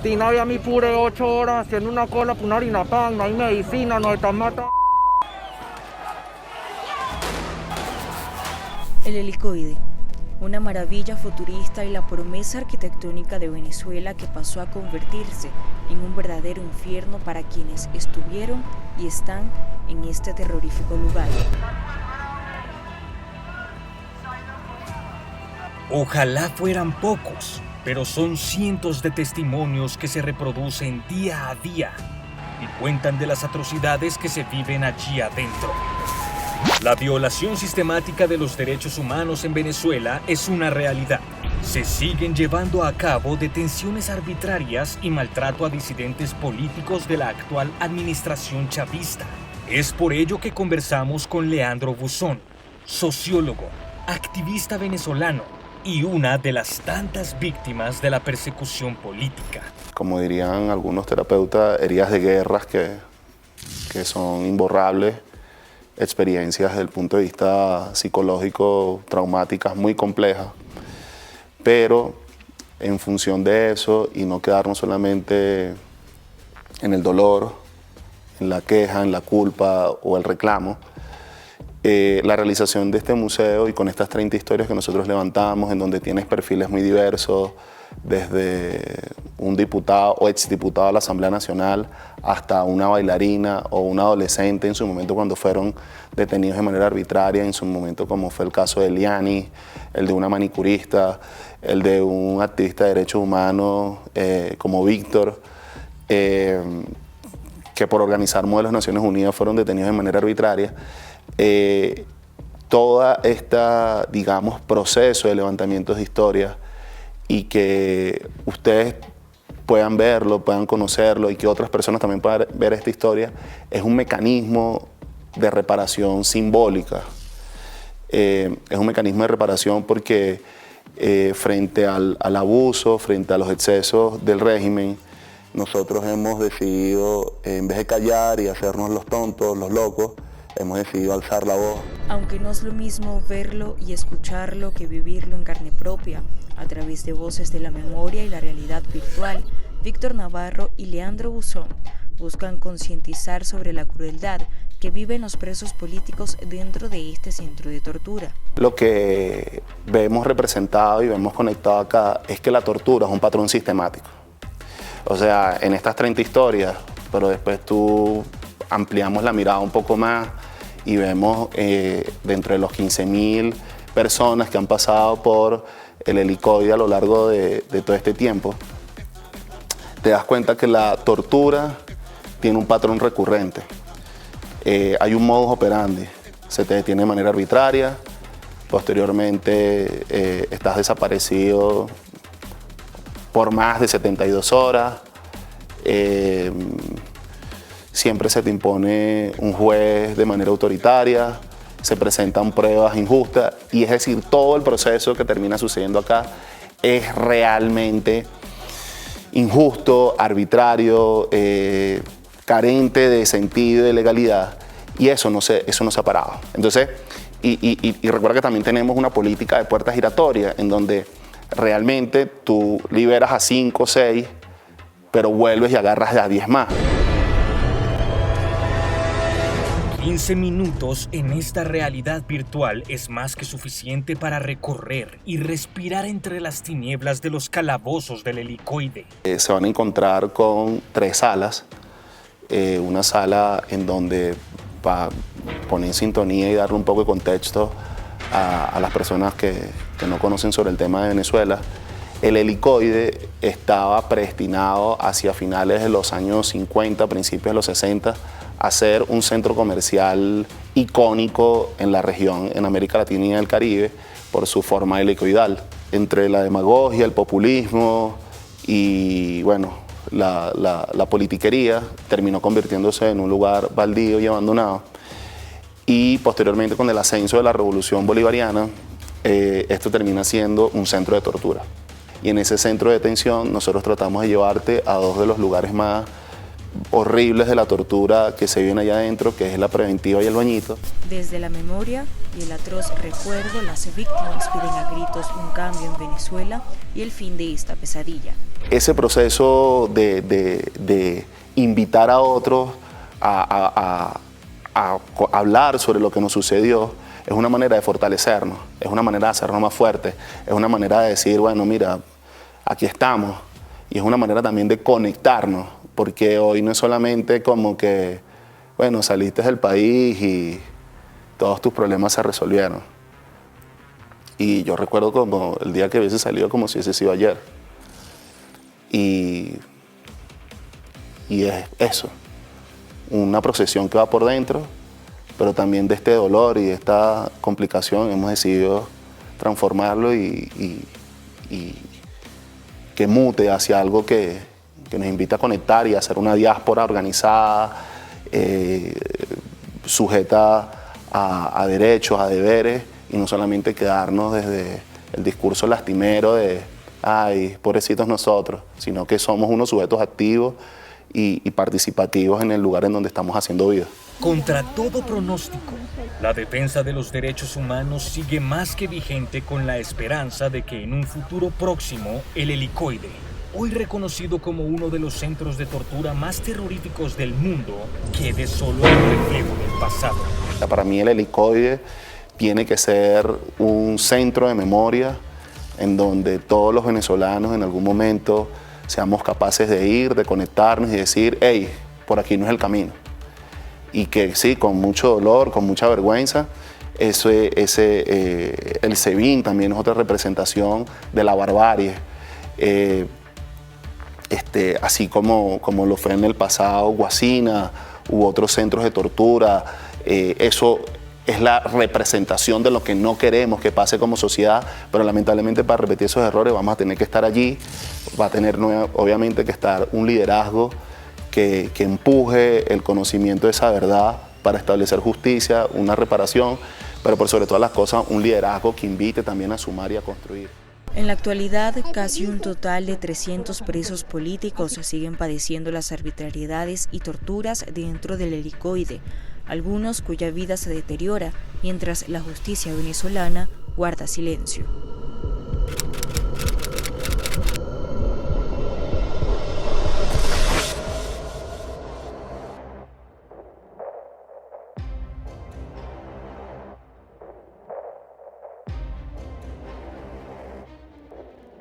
A mí pure 8 horas haciendo una cola por una harina pan, no hay medicina, nos están matando. El helicoide, una maravilla futurista y la promesa arquitectónica de Venezuela que pasó a convertirse en un verdadero infierno para quienes estuvieron y están en este terrorífico lugar. Ojalá fueran pocos, pero son cientos de testimonios que se reproducen día a día y cuentan de las atrocidades que se viven allí adentro. La violación sistemática de los derechos humanos en Venezuela es una realidad. Se siguen llevando a cabo detenciones arbitrarias y maltrato a disidentes políticos de la actual administración chavista. Es por ello que conversamos con Leandro Buzón, sociólogo, activista venezolano y una de las tantas víctimas de la persecución política. Como dirían algunos terapeutas, heridas de guerras que son imborrables, experiencias desde el punto de vista psicológico, traumáticas, muy complejas, pero en función de eso y no quedarnos solamente en el dolor, en la queja, en la culpa o el reclamo, la realización de este museo y con estas 30 historias que nosotros levantamos, en donde tienes perfiles muy diversos, desde un diputado o exdiputado de la Asamblea Nacional hasta una bailarina o un adolescente en su momento cuando fueron detenidos de manera arbitraria, en su momento como fue el caso de Eliani, el de una manicurista, el de un activista de derechos humanos como Víctor, que por organizar Modelos de Naciones Unidas fueron detenidos de manera arbitraria. Toda esta, digamos, proceso de levantamientos de historias y que ustedes puedan verlo, puedan conocerlo y que otras personas también puedan ver esta historia, es un mecanismo de reparación simbólica. Es un mecanismo de reparación porque frente al abuso, frente a los excesos del régimen, nosotros hemos decidido, en vez de callar y hacernos los tontos, los locos, hemos decidido alzar la voz. Aunque no es lo mismo verlo y escucharlo que vivirlo en carne propia, a través de voces de la memoria y la realidad virtual, Víctor Navarro y Leandro Buzón buscan concientizar sobre la crueldad que viven los presos políticos dentro de este centro de tortura. Lo que vemos representado y vemos conectado acá es que la tortura es un patrón sistemático. O sea, en estas 30 historias, pero después tú ampliamos la mirada un poco más y vemos dentro de los 15.000 personas que han pasado por el helicoide a lo largo de todo este tiempo, te das cuenta que la tortura tiene un patrón recurrente. Hay un modus operandi, se te detiene de manera arbitraria, posteriormente estás desaparecido por más de 72 horas, siempre se te impone un juez de manera autoritaria, se presentan pruebas injustas y es decir, todo el proceso que termina sucediendo acá es realmente injusto, arbitrario, carente de sentido y de legalidad y eso no se ha parado. Entonces, y recuerda que también tenemos una política de puertas giratorias en donde realmente tú liberas a 5 o 6, pero vuelves y agarras a 10 más. 15 minutos en esta realidad virtual es más que suficiente para recorrer y respirar entre las tinieblas de los calabozos del helicoide. Se van a encontrar con 3 salas. Una sala en donde, para poner en sintonía y darle un poco de contexto a las personas que no conocen sobre el tema de Venezuela, el helicoide estaba predestinado hacia finales de los años 50, principios de los 60, a ser un centro comercial icónico en la región, en América Latina y en el Caribe, por su forma helicoidal. Entre la demagogia, el populismo y bueno, la politiquería, terminó convirtiéndose en un lugar baldío y abandonado. Y posteriormente, con el ascenso de la Revolución Bolivariana, esto termina siendo un centro de tortura. Y en ese centro de detención nosotros tratamos de llevarte a 2 de los lugares más horribles de la tortura que se viven allá adentro, que es la preventiva y el bañito. Desde la memoria y el atroz recuerdo, las víctimas piden a gritos un cambio en Venezuela y el fin de esta pesadilla. Ese proceso de invitar a otros a hablar sobre lo que nos sucedió es una manera de fortalecernos, es una manera de hacernos más fuertes, es una manera de decir, bueno, mira, aquí estamos, y es una manera también de conectarnos, porque hoy no es solamente como que, bueno, saliste del país y todos tus problemas se resolvieron. Y yo recuerdo como el día que hubiese salido como si hubiese sido ayer. Y es eso, una procesión que va por dentro, pero también de este dolor y de esta complicación hemos decidido transformarlo y que mute hacia algo que nos invita a conectar y a hacer una diáspora organizada, sujeta a derechos, a deberes, y no solamente quedarnos desde el discurso lastimero de ay, pobrecitos nosotros, sino que somos unos sujetos activos y participativos en el lugar en donde estamos haciendo vida. Contra todo pronóstico, la defensa de los derechos humanos sigue más que vigente, con la esperanza de que en un futuro próximo el Helicoide, hoy reconocido como uno de los centros de tortura más terroríficos del mundo, quede solo un reflejo del pasado. Para mí el Helicoide tiene que ser un centro de memoria en donde todos los venezolanos en algún momento seamos capaces de ir, de conectarnos y decir, hey, por aquí no es el camino. Y que sí, con mucho dolor, con mucha vergüenza, el SEBIN también es otra representación de la barbarie, así como lo fue en el pasado Guasina u otros centros de tortura. Eso es la representación de lo que no queremos que pase como sociedad, pero lamentablemente para repetir esos errores vamos a tener que estar allí, va a tener obviamente que estar un liderazgo que empuje el conocimiento de esa verdad para establecer justicia, una reparación, pero por sobre todas las cosas un liderazgo que invite también a sumar y a construir. En la actualidad, casi un total de 300 presos políticos siguen padeciendo las arbitrariedades y torturas dentro del Helicoide, algunos cuya vida se deteriora mientras la justicia venezolana guarda silencio.